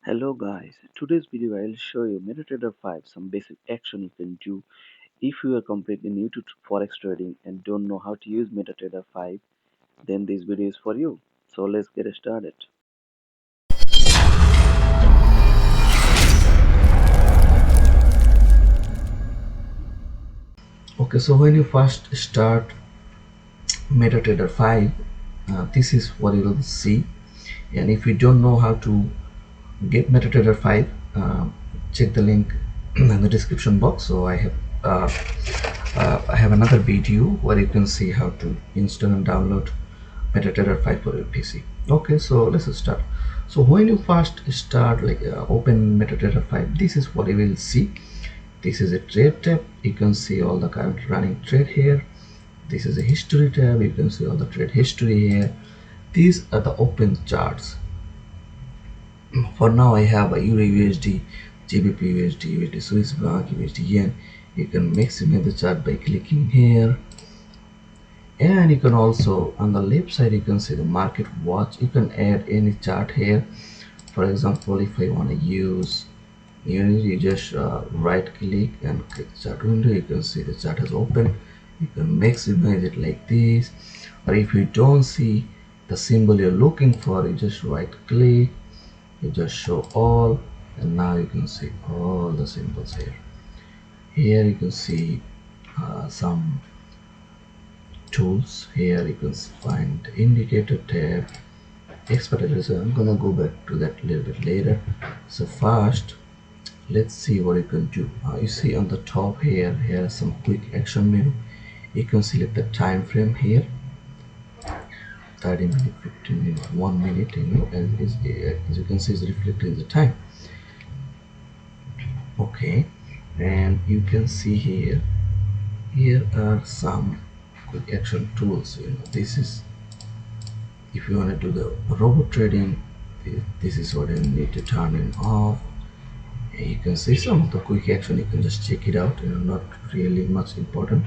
Hello guys, today's video I'll show you MetaTrader 5 some basic action you can do if you are completely new to forex trading and don't know how to use MetaTrader 5, then this video is for you. So let's get started. Okay, so when you first start MetaTrader 5, this is what you will see. And if you don't know how to get MetaTrader 5, check the link in the description box. So uh, I have another video where you can see how to install and download MetaTrader 5 for your PC. Okay, so let's start. So when you first start, open MetaTrader 5, this is what you will see. This is a trade tab. You can see all the current running trade here. This is a history tab. You can see all the trade history here. These are the open charts. For now I have a Euro USD, GBP USD, USD Swiss franc, USD yen. You can maximize the chart by clicking here, and you can also on the left side you can see the market watch. You can add any chart here. For example, if I want to use you just right click and click chart window. You can see the chart has opened. You can maximize it like this, or if you don't see the symbol you're looking for, you just right click, you just show all, and now you can see all the symbols here. Here you can see some tools. Here you can find indicator tab, expert. So I'm gonna go back to that a little bit later. So first, let's see what you can do. You see on the top here some quick action menu. You can select the time frame here, 30 minutes, 15 minutes, 1 minute, and as you can see it's reflecting the time. Okay, and you can see here are some quick action tools. This is if you want to do the robot trading, this is what you need to turn it off. You can see some of the quick action. You can just check it out, not really much important.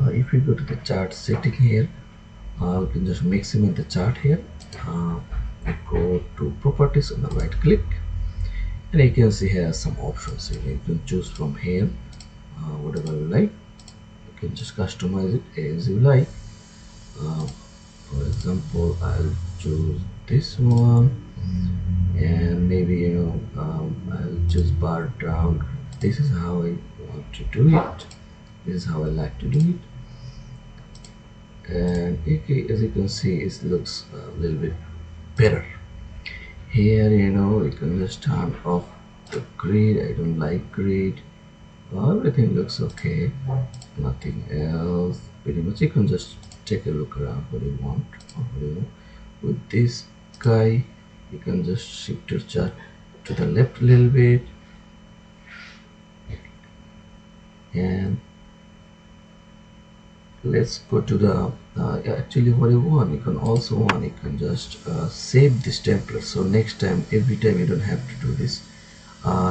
If you go to the chart setting here, we can just maximize the chart here. We go to properties and the right click, and you can see here some options. You can choose from here whatever you like. You can just customize it as you like. uh, for example, I'll choose this one, and maybe I'll just bar down. This is how I want to do it. This is how I like to do it. And as you can see, it looks a little bit better. Here, you can just turn off the grid. I don't like grid. Everything looks okay. Nothing else. Pretty much, you can just take a look around what you want. With this guy, you can just shift your chart to the left a little bit, and let's go to the actually what you want. You can just save this template, so next time, every time, you don't have to do this.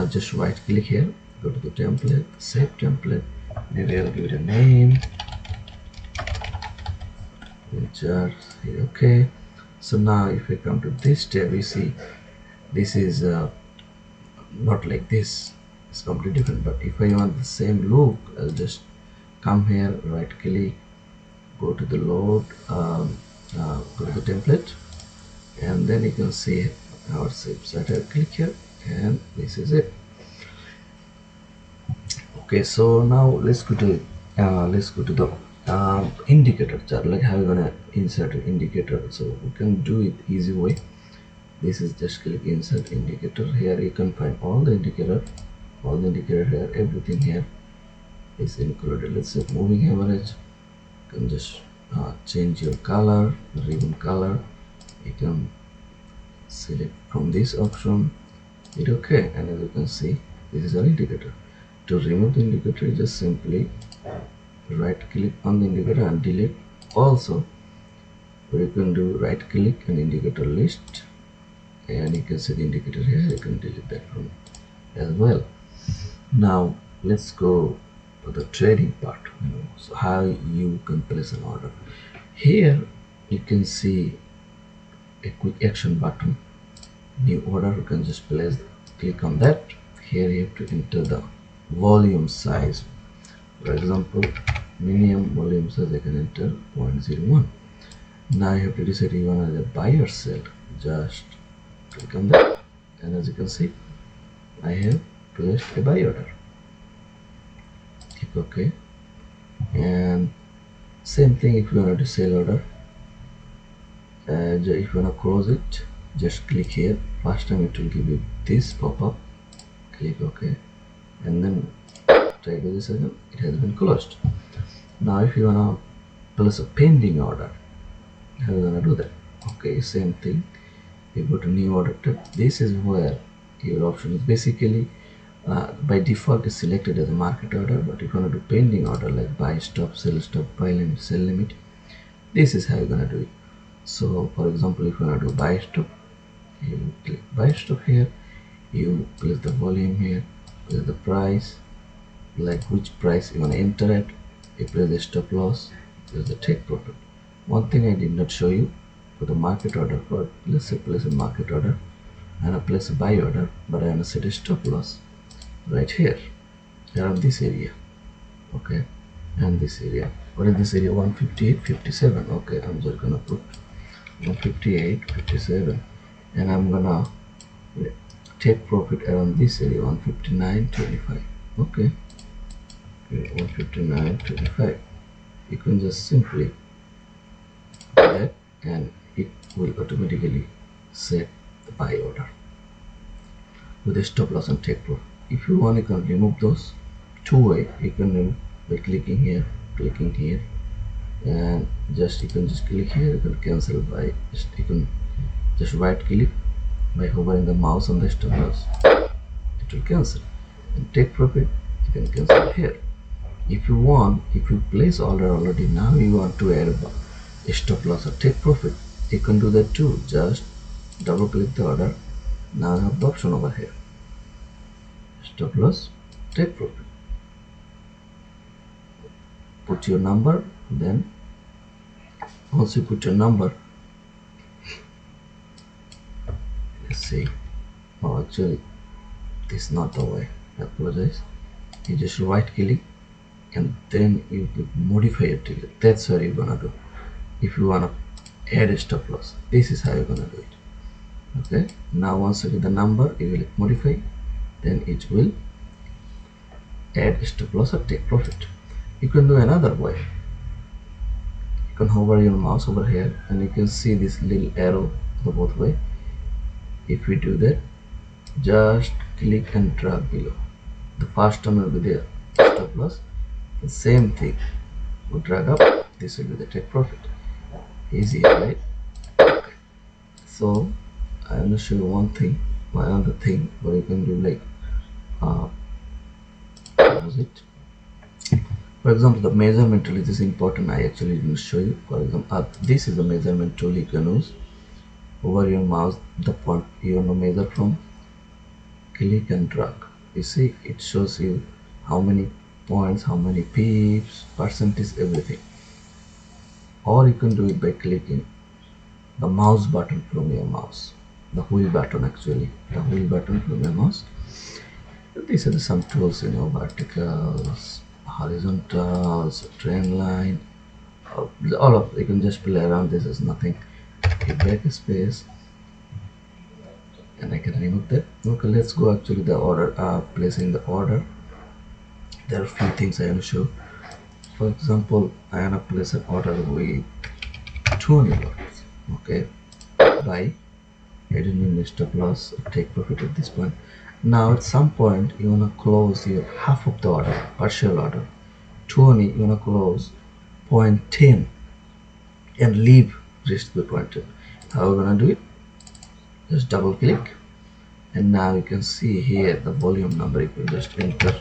Just right click here, go to the template, save template. Maybe I'll give it a name, chart here. Okay, so now if we come to this tab, you see this is not like this. It's completely different. But if I want the same look, I'll just come here, right click, go to the load, go to the template, and then you can see our shape. So I click here, and this is it. Okay, so now let's go to the indicator chart. Like how you gonna insert an indicator? So we can do it easy way. This is just click insert indicator. Here you can find all the indicator here. Everything here is included. Let's say moving average. You can just change your color, ribbon color. You can select from this option, hit OK, and as you can see, this is our indicator. To remove the indicator, you just simply right click on the indicator and delete. Also, you can do right click and indicator list, and you can see the indicator here. You can delete that from as well. Now let's go to the trading part. So how you can place an order. Here you can see a quick action button. new order, you can just place, click on that. Here you have to enter the volume size. For example, minimum volume size I can enter 0.01. Now you have to decide you want to buy or sell. Just click on that, and as you can see, I have placed a buy order. Click OK, and same thing if you want to sell order. If you want to close it, just click here. First time it will give you this pop-up. Click OK, and then try to do this again. It has been closed. Now if you want to place a pending order, how are you going to do that? Okay, same thing. You go to new order tab. This is where your option is basically by default is selected as a market order, but if you want to do pending order like buy stop, sell stop, buy limit, sell limit, this is how you're going to do it. So for example, if you want to do buy stop, you click buy stop here, you place the volume here, place the price, like which price you want to enter at, you place the stop loss, place the take profit. One thing I did not show you for the market order, but let's say place a market order and I place a buy order, but I want to set a stop loss right here around this area. Okay, and this area, what is this area? 158.57. okay, I'm just gonna put 158.57, and I'm gonna take profit around this area 159.25. okay, 159.25. You can just simply do that, and it will automatically set the buy order with a stop loss and take profit. If you want, you can remove those two way. You can remove by clicking here, and just you can just click here. You can cancel by you can just right click by hovering the mouse on the stop loss. It will cancel. And take profit, you can cancel here. If you want, if you place order already, now you want to add a stop loss or take profit, you can do that too. Just double click the order. Now you have the option over here, stop loss, take profit. Put your number, then once you put your number, let's see. Oh, actually, this is not the way. I apologize. You just right click and then you click modify your ticket. That's what you're gonna do. If you wanna add a stop loss, this is how you're gonna do it. Okay. Now once you get the number, you will modify, then it will add a stop loss or take profit. You can do another way. You can hover your mouse over here and you can see this little arrow both way. If we do that, just click and drag below. The first one will be the stop loss. The same thing. We drag up. This will be the take profit. Easy, right? Okay. So I'm gonna show you one thing, another thing, what you can do, like pause it. For example, the measurement tool is important. I actually didn't show you. For example, this is the measurement tool you can use. Over your mouse, the point you want to measure from, click and drag. You see, it shows you how many points, how many pips, percentage, everything. Or you can do it by clicking the mouse button from your mouse, the wheel button actually, the wheel button from your mouse. These are some tools, verticals, horizontals, trend line, all of you can just play around. This is nothing. Hit backspace, and I can remove that. Okay, let's go actually the order, placing the order. There are a few things I want to show. For example, I want to place an order with 20 lots. Okay, buy, adding in stop loss, take profit at this point. Now at some point you want to close your half of the order, partial order. 20, you want to close 0.10 and leave rest to 0.10. How are we going to do it? Just double click, and now you can see here the volume number. You can just enter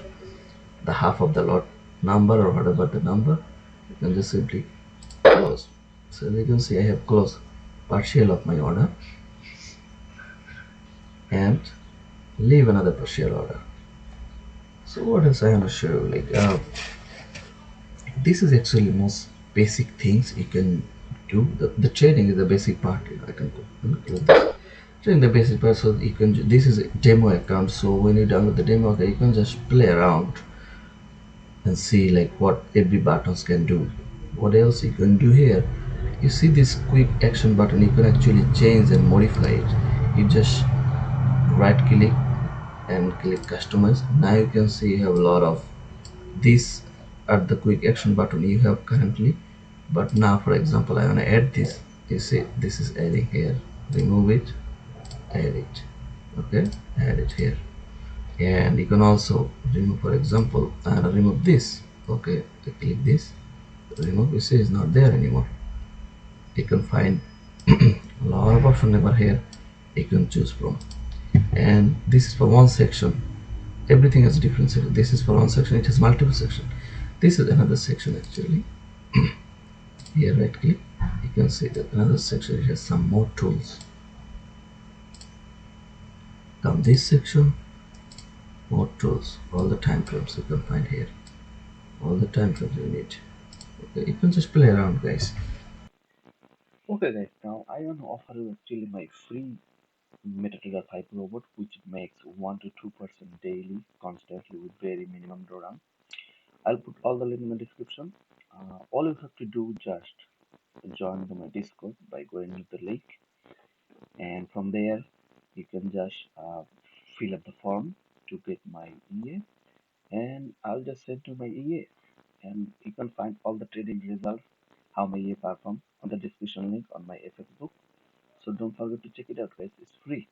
the half of the lot number or whatever the number, you can just simply close. So you can see I have closed partial of my order and leave another partial order. So what else I want to show you, this is actually most basic things you can do. The trading is the basic part. I can close this. So in the basic part, so you can this is a demo account. So when you download the demo account, you can just play around and see like what every buttons can do. What else you can do here? You see this quick action button. You can actually change and modify it. You just right click and click customize. Now you can see you have a lot of these are the quick action button you have currently, but now for example I want to add this. You see this is adding here. Remove it, add it. Okay, add it here. And you can also remove, for example, and remove this. Okay, I click this, remove. You see it's not there anymore. You can find a lot of options over here you can choose from. And this is for one section. Everything has different section. This is for one section, it has multiple section. This is another section actually. Here right click, you can see that another section, it has some more tools. Down this section, more tools, all the time frames you can find here, all the time frames you need. Okay, you can just play around guys. Okay guys, now I want to offer you actually my free MetaTrader 5 robot which makes 1 to 2% daily constantly with very minimum drawdown. I'll put all the link in the description. All you have to do just join my Discord by going to the link, and from there you can just fill up the form to get my EA, and I'll just send to my EA, and you can find all the trading results, how my EA performs on the description link on my FX book. So don't forget to check it out, guys. It's free.